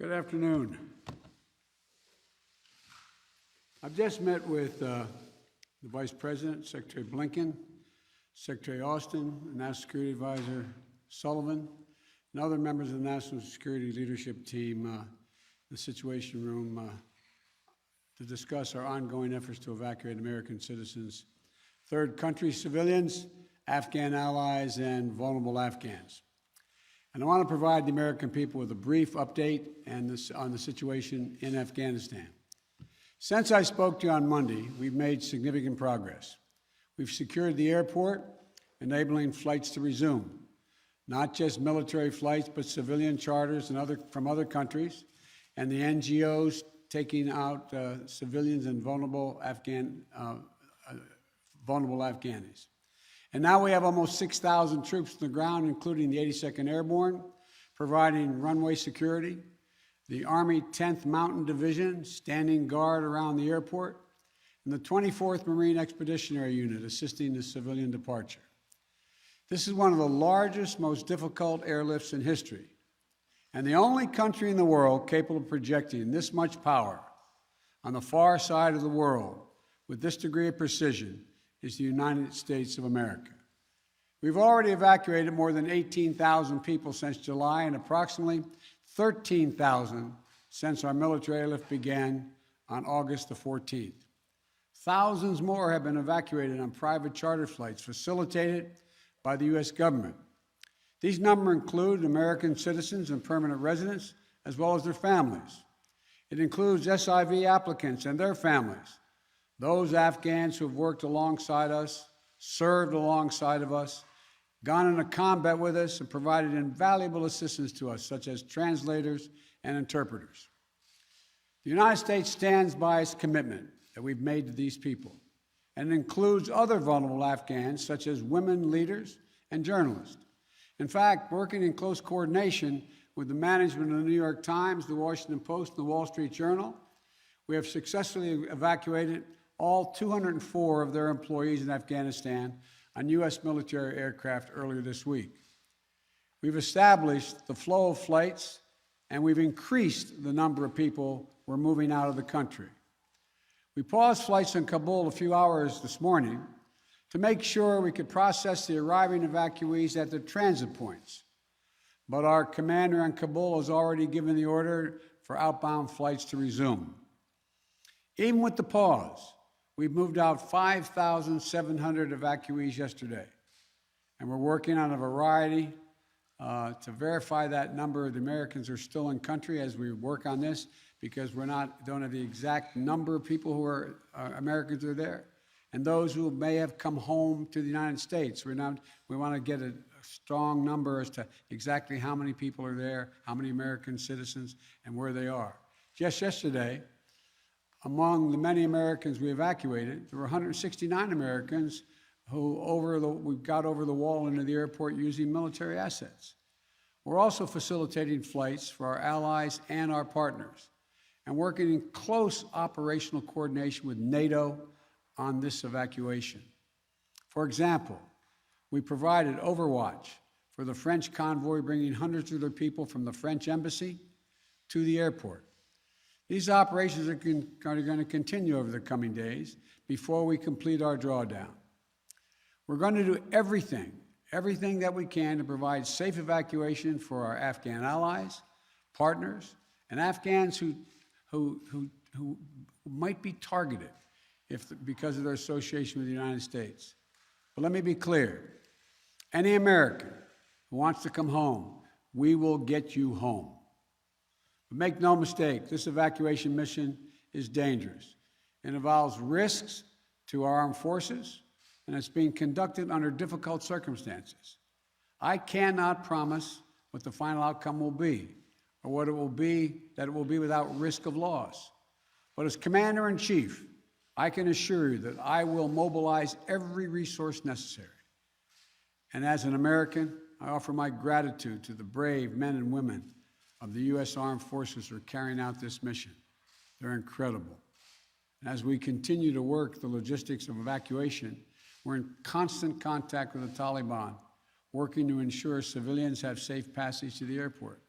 Good afternoon. I've just met with the Vice President, Secretary Blinken, Secretary Austin, and National Security Advisor Sullivan, and other members of the National Security Leadership Team, the Situation Room, to discuss our ongoing efforts to evacuate American citizens, third country civilians, Afghan allies, and vulnerable Afghans. And I want to provide the American people with a brief update on the situation in Afghanistan. Since I spoke to you on Monday, we've made significant progress. We've secured the airport, enabling flights to resume, not just military flights, but civilian charters from other countries, and the NGOs taking out civilians and vulnerable Afghanis. And now we have almost 6,000 troops on the ground, including the 82nd Airborne, providing runway security, the Army 10th Mountain Division standing guard around the airport, and the 24th Marine Expeditionary Unit assisting the civilian departure. This is one of the largest, most difficult airlifts in history, and the only country in the world capable of projecting this much power on the far side of the world with this degree of precision is the United States of America. We've already evacuated more than 18,000 people since July and approximately 13,000 since our military airlift began on August the 14th. Thousands more have been evacuated on private charter flights facilitated by the U.S. government. These numbers include American citizens and permanent residents, as well as their families. It includes SIV applicants and their families, those Afghans who have worked alongside us, served alongside of us, gone into combat with us, and provided invaluable assistance to us, such as translators and interpreters. The United States stands by its commitment that we've made to these people, and it includes other vulnerable Afghans, such as women leaders and journalists. In fact, working in close coordination with the management of the New York Times, the Washington Post, and the Wall Street Journal, we have successfully evacuated all 204 of their employees in Afghanistan on U.S. military aircraft earlier this week. We've established the flow of flights, and we've increased the number of people we're moving out of the country. We paused flights in Kabul a few hours this morning to make sure we could process the arriving evacuees at their transit points. But our commander in Kabul has already given the order for outbound flights to resume. Even with the pause, we've moved out 5,700 evacuees yesterday, and we're working on a variety to verify that number of the Americans who are still in country as we work on this, because don't have the exact number of people who are Americans who are there, and those who may have come home to the United States. We want to get a strong number as to exactly how many people are there, how many American citizens, and where they are. Just yesterday, among the many Americans we evacuated, there were 169 Americans who we got over the wall into the airport using military assets. We're also facilitating flights for our allies and our partners, and working in close operational coordination with NATO on this evacuation. For example, we provided overwatch for the French convoy bringing hundreds of their people from the French embassy to the airport. These operations are going to continue over the coming days before we complete our drawdown. We're going to do everything that we can to provide safe evacuation for our Afghan allies, partners, and Afghans who might be targeted because of their association with the United States. But let me be clear. Any American who wants to come home, we will get you home. But make no mistake, this evacuation mission is dangerous. It involves risks to our armed forces, and it's being conducted under difficult circumstances. I cannot promise what the final outcome will be, or what it will be, that it will be without risk of loss. But as Commander-in-Chief, I can assure you that I will mobilize every resource necessary. And as an American, I offer my gratitude to the brave men and women of the U.S. Armed Forces who are carrying out this mission. They're incredible. And as we continue to work the logistics of evacuation, we're in constant contact with the Taliban, working to ensure civilians have safe passage to the airport.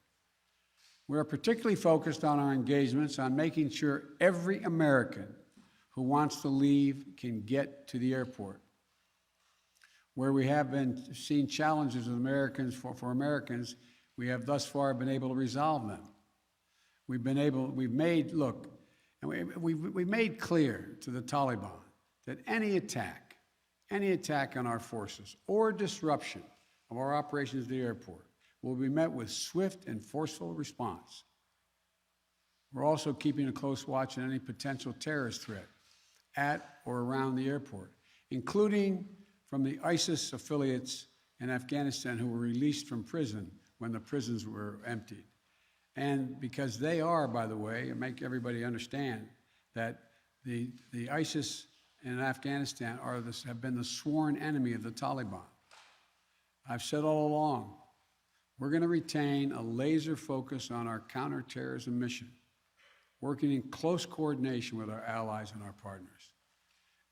We are particularly focused on our engagements on making sure every American who wants to leave can get to the airport. Where we have been seeing challenges with Americans for Americans, we have thus far been able to resolve them. We've made clear to the Taliban that any attack on our forces or disruption of our operations at the airport will be met with swift and forceful response. We're also keeping a close watch on any potential terrorist threat at or around the airport, including from the ISIS affiliates in Afghanistan who were released from prison when the prisons were emptied. And because they are, by the way, and make everybody understand that the ISIS in Afghanistan have been the sworn enemy of the Taliban. I've said all along, we're going to retain a laser focus on our counterterrorism mission, working in close coordination with our allies and our partners,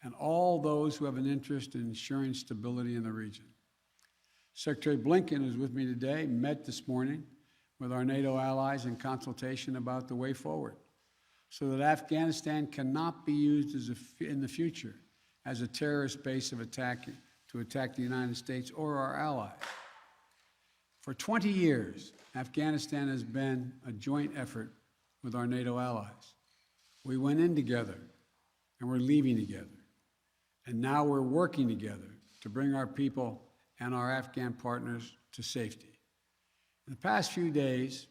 and all those who have an interest in ensuring stability in the region. Secretary Blinken, who's with me today, met this morning with our NATO allies in consultation about the way forward, so that Afghanistan cannot be used in the future as a terrorist base to attack the United States or our allies. For 20 years, Afghanistan has been a joint effort with our NATO allies. We went in together, and we're leaving together. And now we're working together to bring our people and our Afghan partners to safety. In the past few days,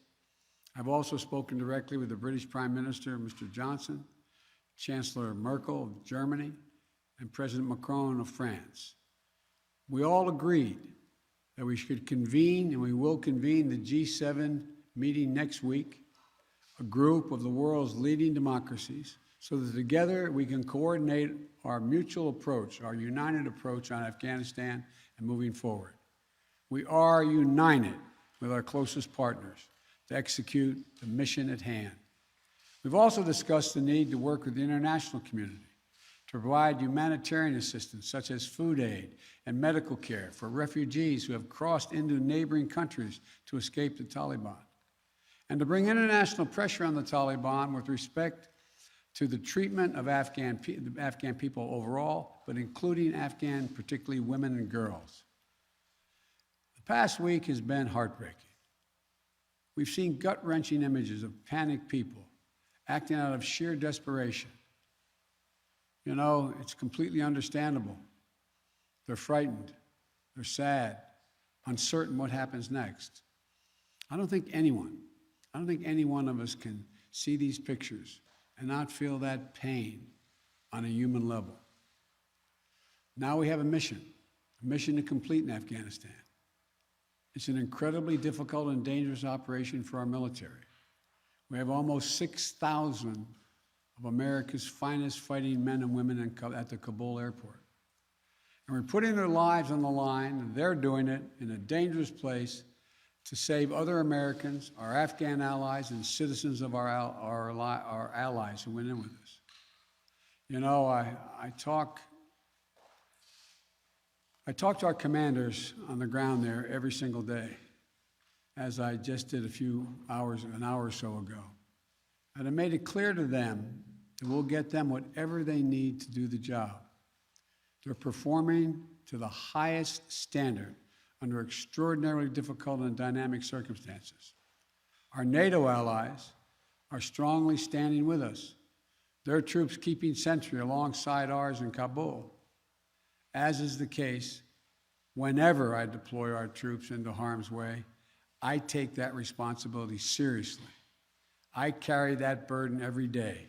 I've also spoken directly with the British Prime Minister, Mr. Johnson, Chancellor Merkel of Germany, and President Macron of France. We all agreed that we should convene, and we will convene, the G7 meeting next week, a group of the world's leading democracies, so that together we can coordinate our mutual approach, our united approach on Afghanistan and moving forward. We are united with our closest partners to execute the mission at hand. We've also discussed the need to work with the international community to provide humanitarian assistance, such as food aid and medical care for refugees who have crossed into neighboring countries to escape the Taliban, and to bring international pressure on the Taliban with respect to the treatment of Afghan people overall, but including Afghan, particularly women and girls. The past week has been heartbreaking. We've seen gut-wrenching images of panicked people acting out of sheer desperation. You know, it's completely understandable. They're frightened, they're sad, uncertain what happens next. I don't think any one of us can see these pictures and not feel that pain on a human level. Now we have a mission to complete in Afghanistan. It's an incredibly difficult and dangerous operation for our military. We have almost 6,000 of America's finest fighting men and women at the Kabul airport. And we're putting their lives on the line, and they're doing it in a dangerous place to save other Americans, our Afghan allies, and citizens of our allies who went in with us. You know, I talk to our commanders on the ground there every single day, as I just did an hour or so ago. And I made it clear to them that we'll get them whatever they need to do the job. They're performing to the highest standard under extraordinarily difficult and dynamic circumstances. Our NATO allies are strongly standing with us, their troops keeping sentry alongside ours in Kabul, as is the case whenever I deploy our troops into harm's way. I take that responsibility seriously. I carry that burden every day,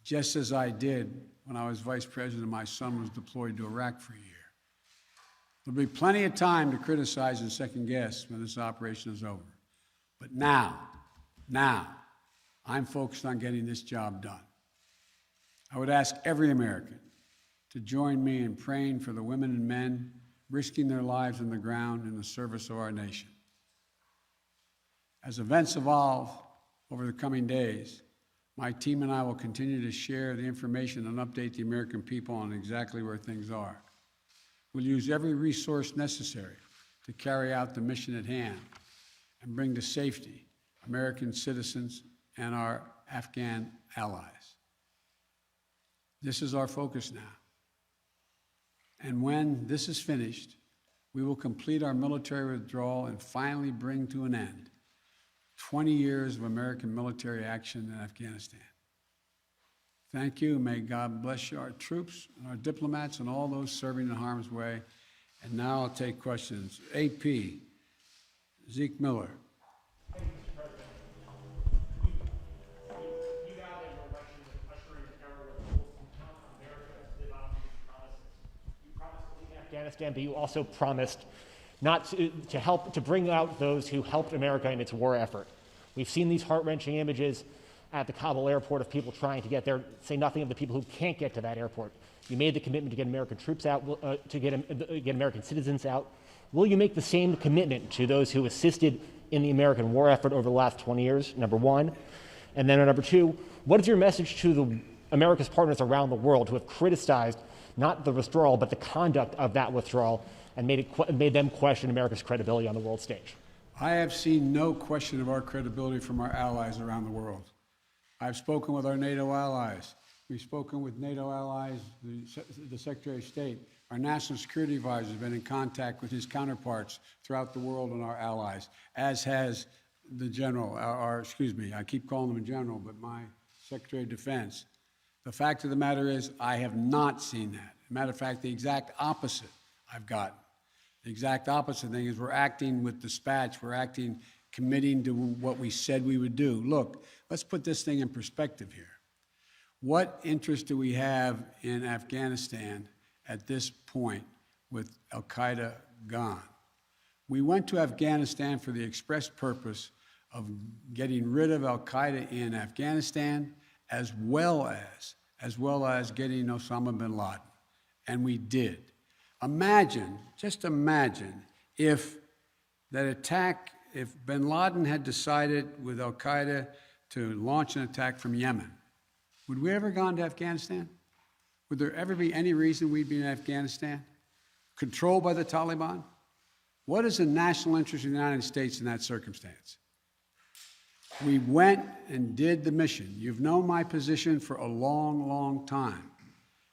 just as I did when I was vice president and my son was deployed to Iraq for a year. There'll be plenty of time to criticize and second guess when this operation is over. But now, I'm focused on getting this job done. I would ask every American to join me in praying for the women and men risking their lives on the ground in the service of our nation. As events evolve over the coming days, my team and I will continue to share the information and update the American people on exactly where things are. We'll use every resource necessary to carry out the mission at hand and bring to safety American citizens, and our Afghan allies. This is our focus now. And when this is finished, we will complete our military withdrawal and finally bring to an end 20 years of American military action in Afghanistan. Thank you. May God bless you, our troops, and our diplomats, and all those serving in harm's way. And now I'll take questions. AP, Zeke Miller. Thank you, Mr. President. You now that your election is ushering an era where the world can count on America to live up to its promises. You promised to lead Afghanistan, but you also promised not to help to bring out those who helped America in its war effort. We've seen these heart-wrenching images at the Kabul airport of people trying to get there, say nothing of the people who can't get to that airport. You made the commitment to get American troops out, to get American citizens out. Will you make the same commitment to those who assisted in the American war effort over the last 20 years, number one? And then number two, what is your message to America's partners around the world who have criticized not the withdrawal, but the conduct of that withdrawal and made them question America's credibility on the world stage? I have seen no question of our credibility from our allies around the world. I've spoken with our NATO allies. We've spoken with NATO allies, the Secretary of State. Our National Security Advisor has been in contact with his counterparts throughout the world and our allies, as has the General, I keep calling him a General, but my Secretary of Defense. The fact of the matter is, I have not seen that. As a matter of fact, the exact opposite I've gotten. The exact opposite thing is we're acting with dispatch. We're acting, committing to what we said we would do. Look, let's put this thing in perspective here. What interest do we have in Afghanistan at this point with al-Qaeda gone? We went to Afghanistan for the express purpose of getting rid of al-Qaeda in Afghanistan, as well as getting Osama bin Laden. And we did. Imagine, just imagine, if that attack, if bin Laden had decided with al-Qaeda to launch an attack from Yemen, would we ever gone to Afghanistan? Would there ever be any reason we'd be in Afghanistan? Controlled by the Taliban? What is the national interest of the United States in that circumstance? We went and did the mission. You've known my position for a long, long time.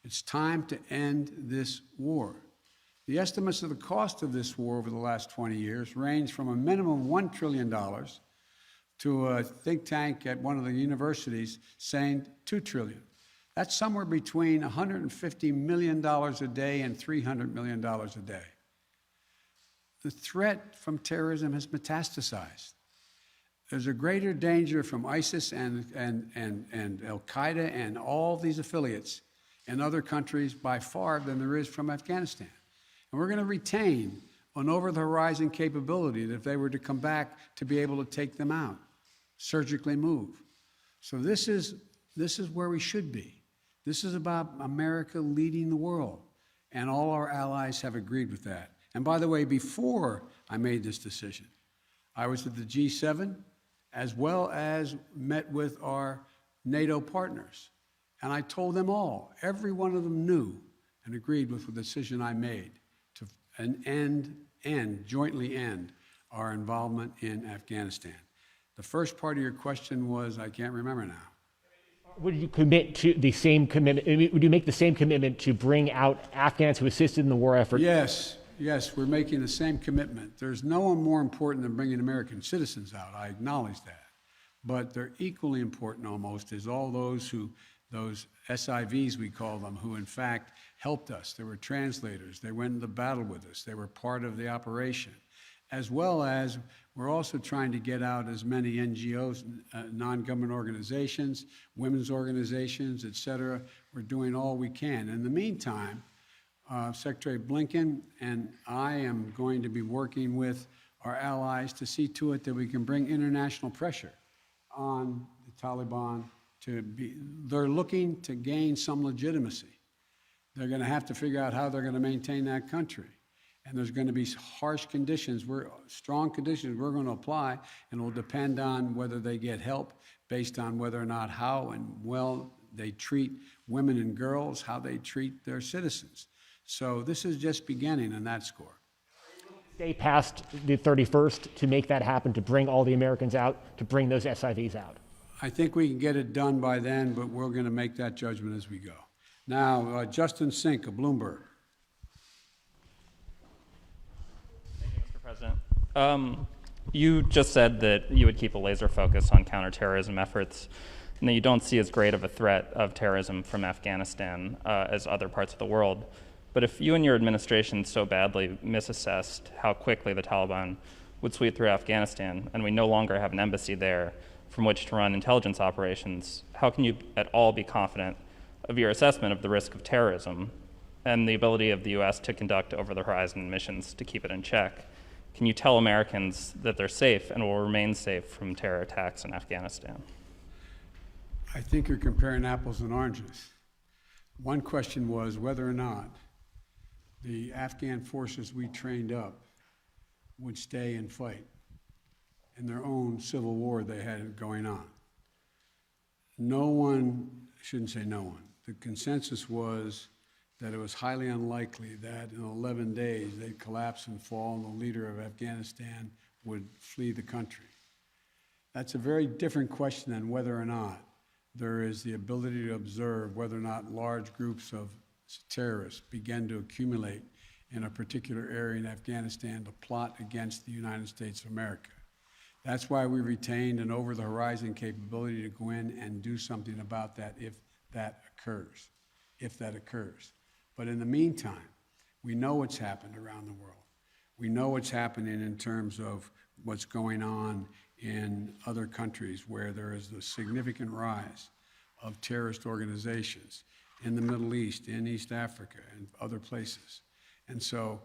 It's time to end this war. The estimates of the cost of this war over the last 20 years range from a minimum of $1 trillion to a think tank at one of the universities saying $2 trillion. That's somewhere between $150 million a day and $300 million a day. The threat from terrorism has metastasized. There's a greater danger from ISIS and al-Qaeda and all these affiliates in other countries by far than there is from Afghanistan. And we're going to retain an over-the-horizon capability that if they were to come back to be able to take them out, surgically move. So this is where we should be. This is about America leading the world, and all our allies have agreed with that. And by the way, before I made this decision, I was at the G7 as well as met with our NATO partners. And I told them all, every one of them knew and agreed with the decision I made to jointly end our involvement in Afghanistan. The first part of your question was, I can't remember now. Would you commit to the same commitment? Would you make the same commitment to bring out Afghans who assisted in the war effort? Yes, we're making the same commitment. There's no one more important than bringing American citizens out. I acknowledge that. But they're equally important almost is all those SIVs, we call them, who in fact helped us. They were translators. They went into battle with us. They were part of the operation. As well as we're also trying to get out as many NGOs, non-government organizations, women's organizations, et cetera. We're doing all we can. In the meantime, Secretary Blinken and I am going to be working with our allies to see to it that we can bring international pressure on the Taliban they're looking to gain some legitimacy. They're going to have to figure out how they're going to maintain that country. And there's going to be harsh conditions, strong conditions we're going to apply, and it will depend on whether they get help based on whether or not how and well they treat women and girls, how they treat their citizens. So this is just beginning on that score. Stay past the 31st to make that happen, to bring all the Americans out, to bring those SIVs out? I think we can get it done by then, but we're going to make that judgment as we go. Now, Justin Sink of Bloomberg. Thank you, Mr. President. You just said that you would keep a laser focus on counterterrorism efforts, and that you don't see as great of a threat of terrorism from Afghanistan as other parts of the world. But if you and your administration so badly misassessed how quickly the Taliban would sweep through Afghanistan, and we no longer have an embassy there from which to run intelligence operations, how can you at all be confident of your assessment of the risk of terrorism and the ability of the U.S. to conduct over-the-horizon missions to keep it in check? Can you tell Americans that they're safe and will remain safe from terror attacks in Afghanistan? I think you're comparing apples and oranges. One question was whether or not the Afghan forces we trained up would stay and fight in their own civil war they had going on. No one, shouldn't say no one, the consensus was that it was highly unlikely that in 11 days they'd collapse and fall and the leader of Afghanistan would flee the country. That's a very different question than whether or not there is the ability to observe whether or not large groups of terrorists begin to accumulate in a particular area in Afghanistan to plot against the United States of America. That's why we retained an over-the-horizon capability to go in and do something about that if that occurs. But in the meantime, we know what's happened around the world. We know what's happening in terms of what's going on in other countries where there is a significant rise of terrorist organizations in the Middle East, in East Africa, and other places. And so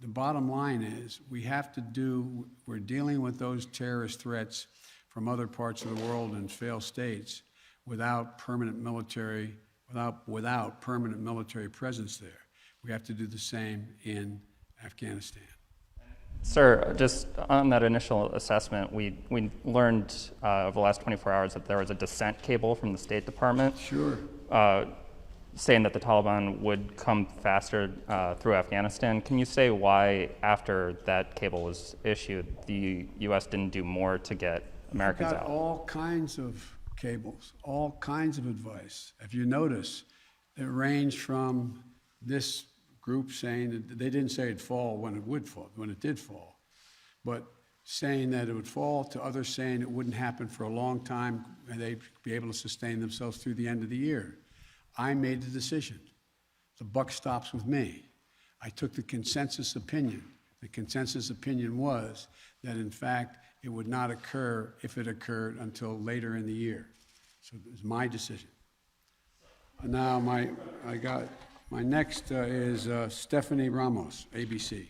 the bottom line is we're dealing with those terrorist threats from other parts of the world and failed states without permanent military presence there. We have to do the same in Afghanistan. Sir, just on that initial assessment, we learned over the last 24 hours that there was a dissent cable from the State Department. Sure. Saying that the Taliban would come faster through Afghanistan. Can you say why, after that cable was issued, the U.S. didn't do more to get Americans out? All kinds of cables, all kinds of advice. If you notice, it ranged from this group saying that they didn't say it'd fall when it did fall, but saying that it would fall, to others saying it wouldn't happen for a long time and they'd be able to sustain themselves through the end of the year. I made the decision. The buck stops with me. I took the consensus opinion. The consensus opinion was that, in fact, it would not occur, if it occurred, until later in the year. So it was my decision. Now, my next is Stephanie Ramos, ABC.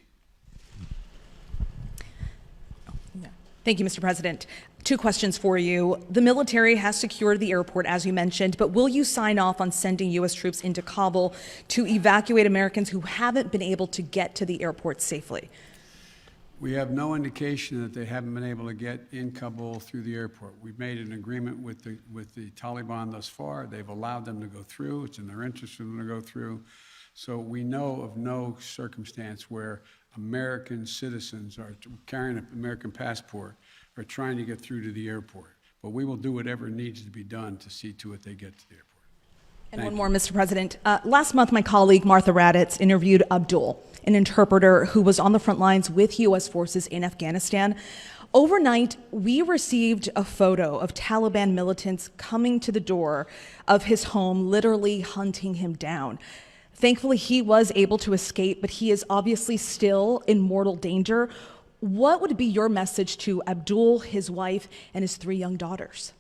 Thank you, Mr. President. 2 questions for you. The military has secured the airport, as you mentioned, but will you sign off on sending U.S. troops into Kabul to evacuate Americans who haven't been able to get to the airport safely? We have no indication that they haven't been able to get in Kabul through the airport. We've made an agreement with the Taliban thus far. They've allowed them to go through. It's in their interest for them to go through. So we know of no circumstance where American citizens are carrying an American passport are trying to get through to the airport. But we will do whatever needs to be done to see to it they get to the airport. And one more, Mr. President. Last month, my colleague Martha Raddatz interviewed Abdul, an interpreter who was on the front lines with U.S. forces in Afghanistan. Overnight, we received a photo of Taliban militants coming to the door of his home, literally hunting him down. Thankfully, he was able to escape, but he is obviously still in mortal danger. What would be your message to Abdul, his wife, and his 3 young daughters?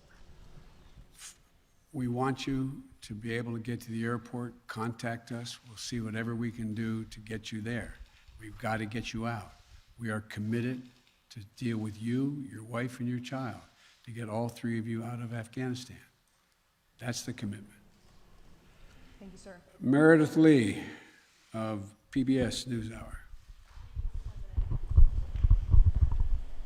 We want you to be able to get to the airport. Contact us. We'll see whatever we can do to get you there. We've got to get you out. We are committed to deal with you, your wife, and your child, to get all 3 of you out of Afghanistan. That's the commitment. Thank you, sir. Meredith Lee of PBS NewsHour.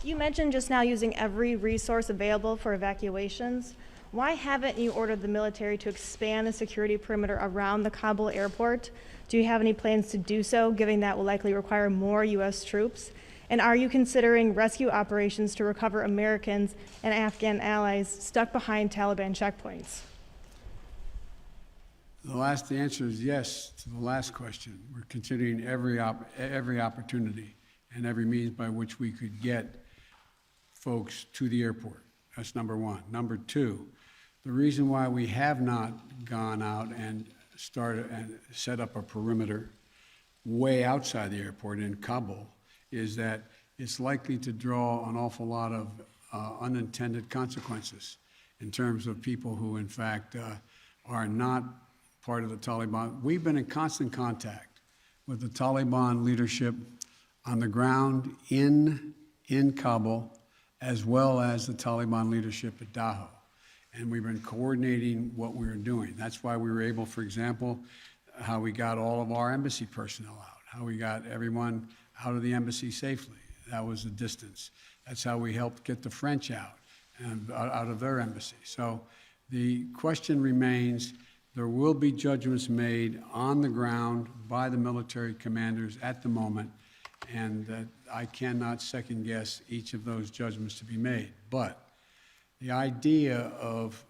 You mentioned just now using every resource available for evacuations. Why haven't you ordered the military to expand the security perimeter around the Kabul airport? Do you have any plans to do so, given that will likely require more U.S. troops? And are you considering rescue operations to recover Americans and Afghan allies stuck behind Taliban checkpoints? The answer is yes to the last question. We're considering every opportunity and every means by which we could get folks to the airport. That's number one. Number two, the reason why we have not gone out and started and set up a perimeter way outside the airport in Kabul is that it's likely to draw an awful lot of unintended consequences in terms of people who, in fact, are not part of the Taliban. We've been in constant contact with the Taliban leadership on the ground in Kabul, as well as the Taliban leadership at Daho. And we've been coordinating what we were doing. That's why we were able, for example, how we got all of our embassy personnel out, how we got everyone out of the embassy safely. That was the distance. That's how we helped get the French out and out of their embassy. So the question remains, there will be judgments made on the ground by the military commanders at the moment, and that I cannot second guess each of those judgments to be made. But the idea of,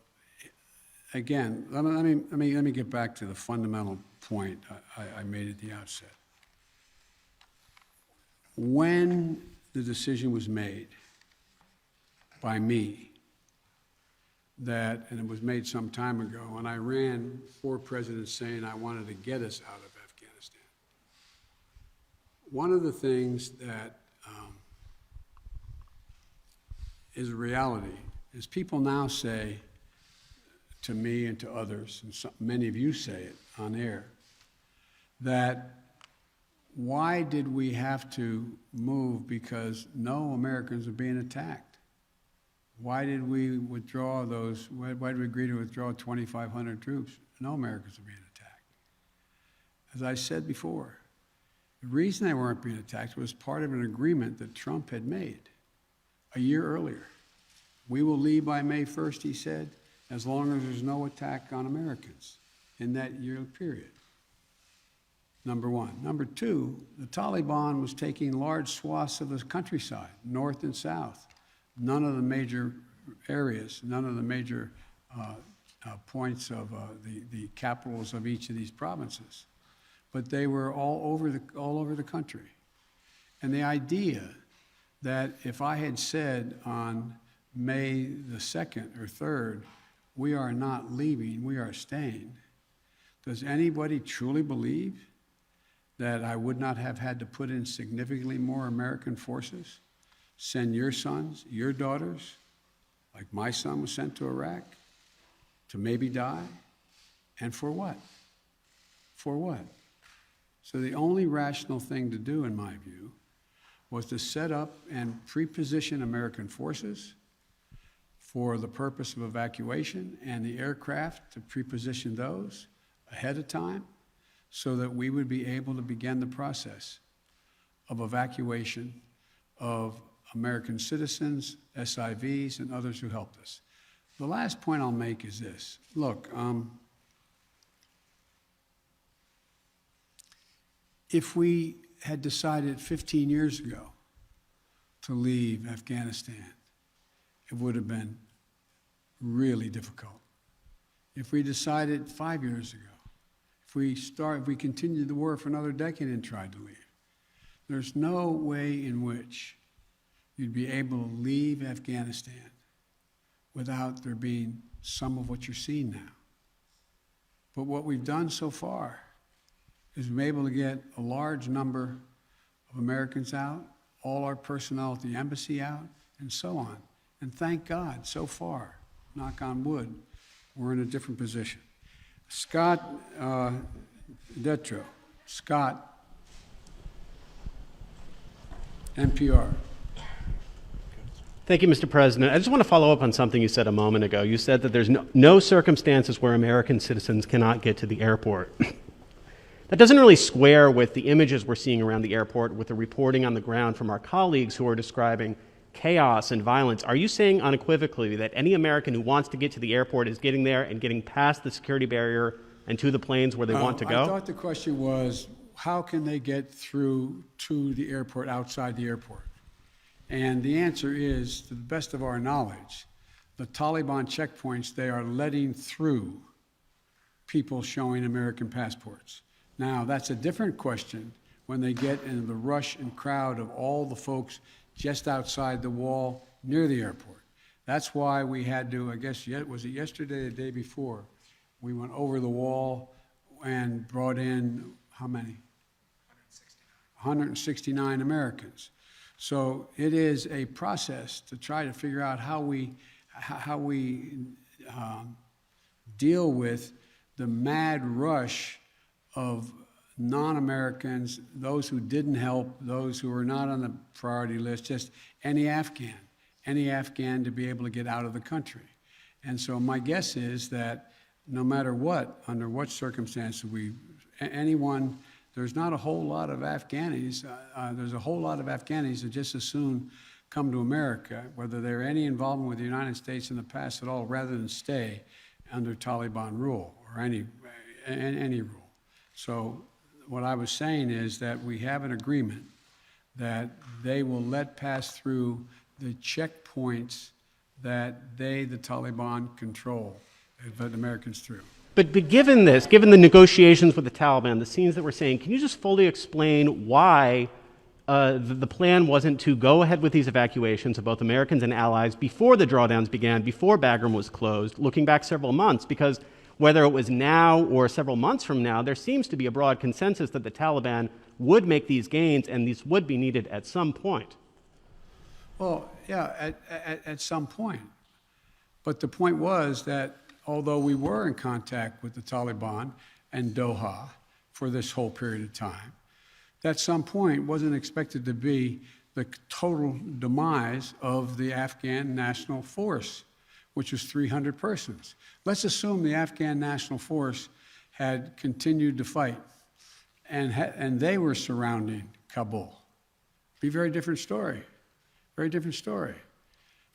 again, let me get back to the fundamental point I made at the outset. When the decision was made by me that, and it was made some time ago, and I ran 4 presidents saying I wanted to get us out of Afghanistan. One of the things that is a reality is people now say to me and to others, and many of you say it on air, that why did we have to move because no Americans are being attacked? Why did we withdraw those, why did we agree to withdraw 2,500 troops? No Americans are being attacked. As I said before, the reason they weren't being attacked was part of an agreement that Trump had made a year earlier. We will leave by May 1st, he said, as long as there's no attack on Americans in that year period. Number one. Number two, the Taliban was taking large swaths of the countryside, north and south. None of the major areas, none of the major points of the capitals of each of these provinces. But they were all over the country. And the idea that if I had said on May the 2nd or 3rd, we are not leaving, we are staying, does anybody truly believe that I would not have had to put in significantly more American forces, send your sons, your daughters, like my son was sent to Iraq, to maybe die? And for what? For what? So the only rational thing to do, in my view, was to set up and pre-position American forces for the purpose of evacuation, and the aircraft to pre-position those ahead of time so that we would be able to begin the process of evacuation of American citizens, SIVs, and others who helped us. The last point I'll make is this. Look, if we had decided 15 years ago to leave Afghanistan, it would have been really difficult. If we decided 5 years ago, if we continued the war for another decade and tried to leave, there's no way in which you'd be able to leave Afghanistan without there being some of what you're seeing now. But what we've done so far is we've been able to get a large number of Americans out, all our personnel at the embassy out, and so on. And thank God, so far, knock on wood, we're in a different position. Scott Detro. Scott, NPR. Thank you, Mr. President. I just want to follow up on something you said a moment ago. You said that there's no circumstances where American citizens cannot get to the airport. That doesn't really square with the images we're seeing around the airport, with the reporting on the ground from our colleagues who are describing chaos and violence. Are you saying unequivocally that any American who wants to get to the airport is getting there and getting past the security barrier and to the planes where they want to go? I thought the question was, how can they get through to the airport outside the airport? And the answer is, to the best of our knowledge, the Taliban checkpoints, they are letting through people showing American passports. Now, that's a different question when they get into the rush and crowd of all the folks just outside the wall near the airport. That's why we had to, I guess, was it yesterday or the day before, we went over the wall and brought in, how many? 169 Americans. So it is a process to try to figure out how we deal with the mad rush of non-Americans, those who didn't help, those who were not on the priority list, just any Afghan to be able to get out of the country. And so my guess is that no matter what, under what circumstances there's not a whole lot of Afghanis, there's a whole lot of Afghanis that just as soon come to America, whether they're any involvement with the United States in the past at all, rather than stay under Taliban rule or any rule. So what I was saying is that we have an agreement that they will let pass through the checkpoints that the Taliban control, let Americans through. But given this, given the negotiations with the Taliban, the scenes that we're seeing, can you just fully explain why the plan wasn't to go ahead with these evacuations of both Americans and allies before the drawdowns began, before Bagram was closed, looking back several months? Because whether it was now or several months from now, there seems to be a broad consensus that the Taliban would make these gains and these would be needed at some point. Well, yeah, at some point. But the point was that although we were in contact with the Taliban and Doha for this whole period of time, that some point wasn't expected to be the total demise of the Afghan National Force, which was 300 persons. Let's assume the Afghan National Force had continued to fight and they were surrounding Kabul. Be a very different story, very different story.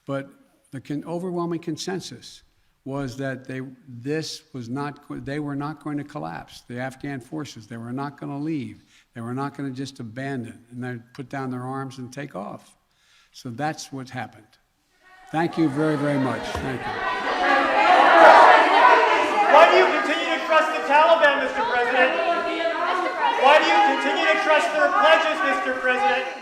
But the overwhelming consensus was that they were not going to collapse. The Afghan forces, they were not going to leave. They were not going to just abandon and then put down their arms and take off. So that's what happened. Thank you very, very much. Thank you. Why do you continue to trust the Taliban, Mr. President? Why do you continue to trust their pledges, Mr. President?